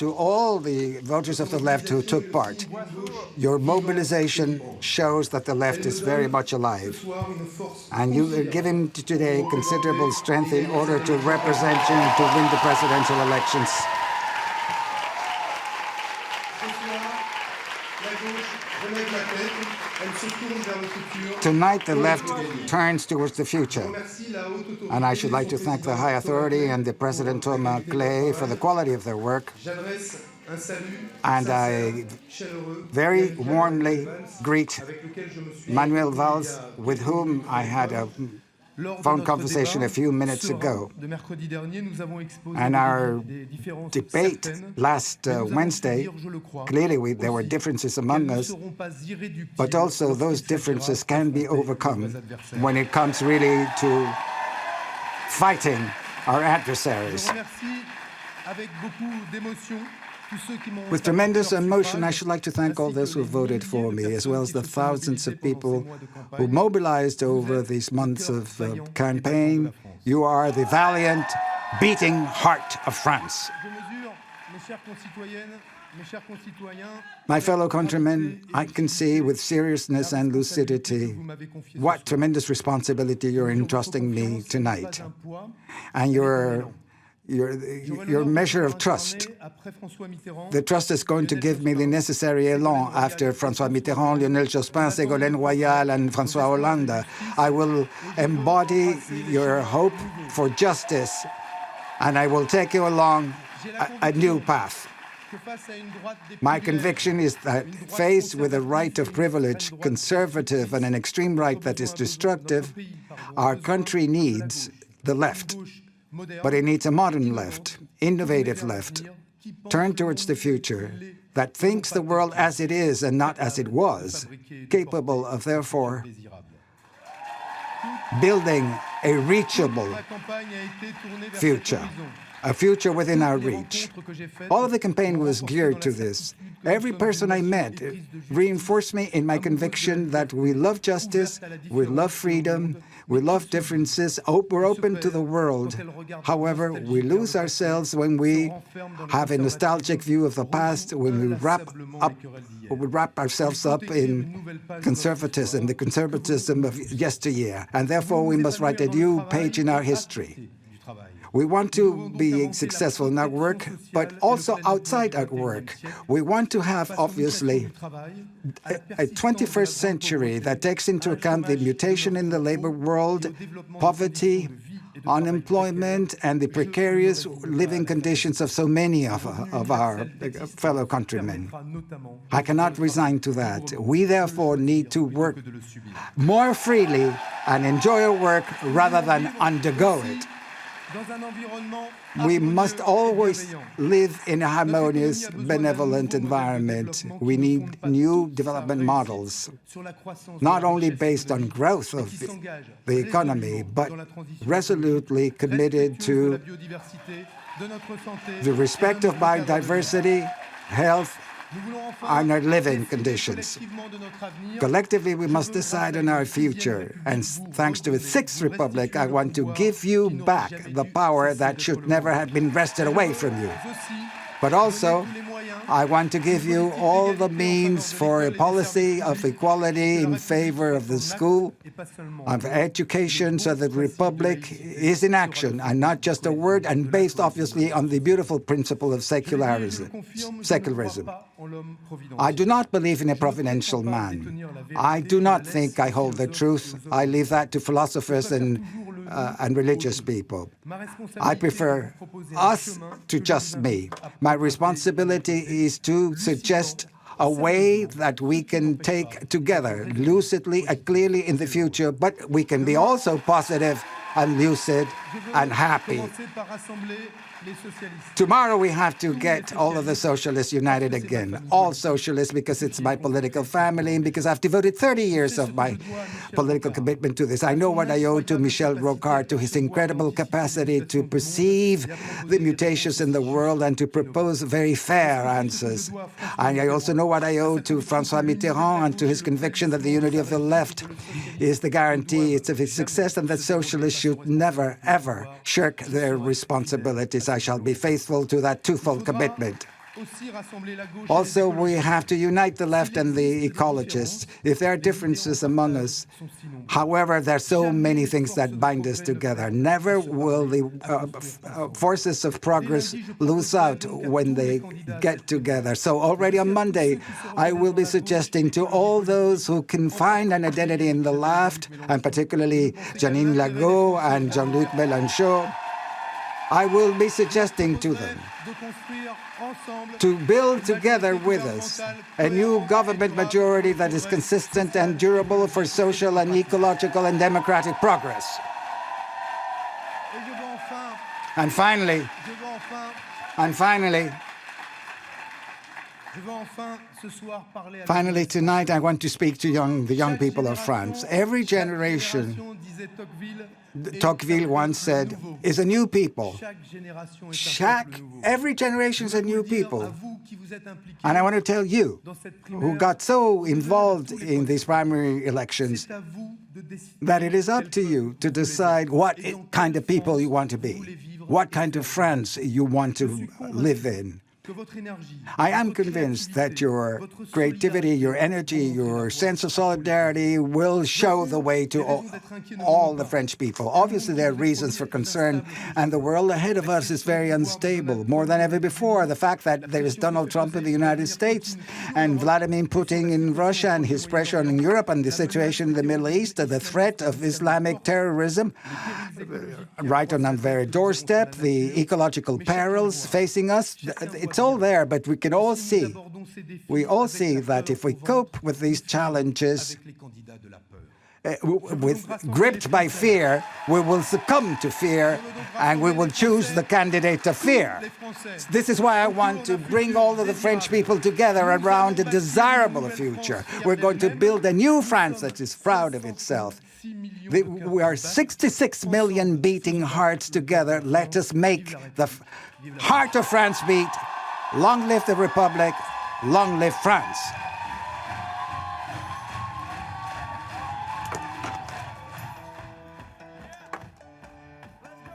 to all the voters of the left who took part. Your mobilization shows that the left is very much alive. And you are given today considerable strength in order to represent you and to win the presidential elections. Tonight, the left turns towards the future. And I should like to thank the High Authority and the President Thomas Clay for the quality of their work. And I very warmly greet Manuel Valls, with whom I had a phone conversation a few minutes ago. And our debate last Wednesday, clearly there were differences among us, but also those differences can be overcome when it comes really to fighting our adversaries. With tremendous emotion, I should like to thank all those who voted for me, as well as the thousands of people who mobilized over these months of campaign. You are the valiant, beating heart of France. My fellow countrymen, I can see with seriousness and lucidity what tremendous responsibility you're entrusting me tonight. And your measure of trust. The trust is going to give me the necessary élan after François Mitterrand, Lionel Jospin, Ségolène Royal, and François Hollande. I will embody your hope for justice, and I will take you along a new path. My conviction is that faced with a right of privilege, conservative, and an extreme right that is destructive, our country needs the left. But it needs a modern left, innovative left, turned towards the future, that thinks the world as it is and not as it was, capable of, therefore, building a reachable future, a future within our reach. All of the campaign was geared to this. Every person I met reinforced me in my conviction that we love justice, we love freedom, we love differences, we're open to the world. However, we lose ourselves when we have a nostalgic view of the past, when we wrap ourselves up in conservatism, the conservatism of yesteryear. And therefore, we must write a new page in our history. We want to be successful in our work, but also outside our work. We want to have, obviously, a 21st century that takes into account the mutation in the labor world, poverty, unemployment, and the precarious living conditions of so many of our fellow countrymen. I cannot resign to that. We, therefore, need to work more freely and enjoy our work rather than undergo it. We must always live in a harmonious, benevolent environment. We need new development models, not only based on growth of the economy, but resolutely committed to the respect of biodiversity, health, and our living conditions. Collectively, we must decide on our future. And thanks to the Sixth Republic, I want to give you back the power that should never have been wrested away from you. But also, I want to give you all the means for a policy of equality in favor of the school, of education, so that the Republic is in action and not just a word, and based obviously on the beautiful principle of secularism. I do not believe in a providential man. I do not think I hold the truth. I leave that to philosophers and religious people. I prefer us to just me. My responsibility is to suggest a way that we can take together, lucidly and clearly in the future, but we can be also positive and lucid and happy. Tomorrow we have to get all of the socialists united again. All socialists, because it's my political family and because I've devoted 30 years of my political commitment to this. I know what I owe to Michel Rocard, to his incredible capacity to perceive the mutations in the world and to propose very fair answers. And I also know what I owe to François Mitterrand and to his conviction that the unity of the left is the guarantee of its success and that socialists should never, ever shirk their responsibilities. I shall be faithful to that twofold commitment. Also, we have to unite the left and the ecologists. If there are differences among us, however, there are so many things that bind us together. Never will the forces of progress lose out when they get together. So already on Monday, I will be suggesting to all those who can find an identity in the left, and particularly Janine Lago and Jean-Luc Mélenchon, I will be suggesting to them to build together with us a new government majority that is consistent and durable for social and ecological and democratic progress. And finally, tonight I want to speak to the young people of France. Every generation, Tocqueville once said, is a new people. Every generation is a new people. And I want to tell you, who got so involved in these primary elections, that it is up to you to decide what kind of people you want to be, what kind of France you want to live in. I am convinced that your creativity, your energy, your sense of solidarity will show the way to all the French people. Obviously, there are reasons for concern, and the world ahead of us is very unstable, more than ever before. The fact that there is Donald Trump in the United States and Vladimir Putin in Russia and his pressure on Europe and the situation in the Middle East, the threat of Islamic terrorism right on our very doorstep, the ecological perils facing us, it's all there, but we all see that if we cope with these challenges gripped by fear, we will succumb to fear and we will choose the candidate of fear. This is why I want to bring all of the French people together around a desirable future. We're going to build a new France that is proud of itself. We are 66 million beating hearts together. Let us make the heart of France beat. Long live the Republic, long live France.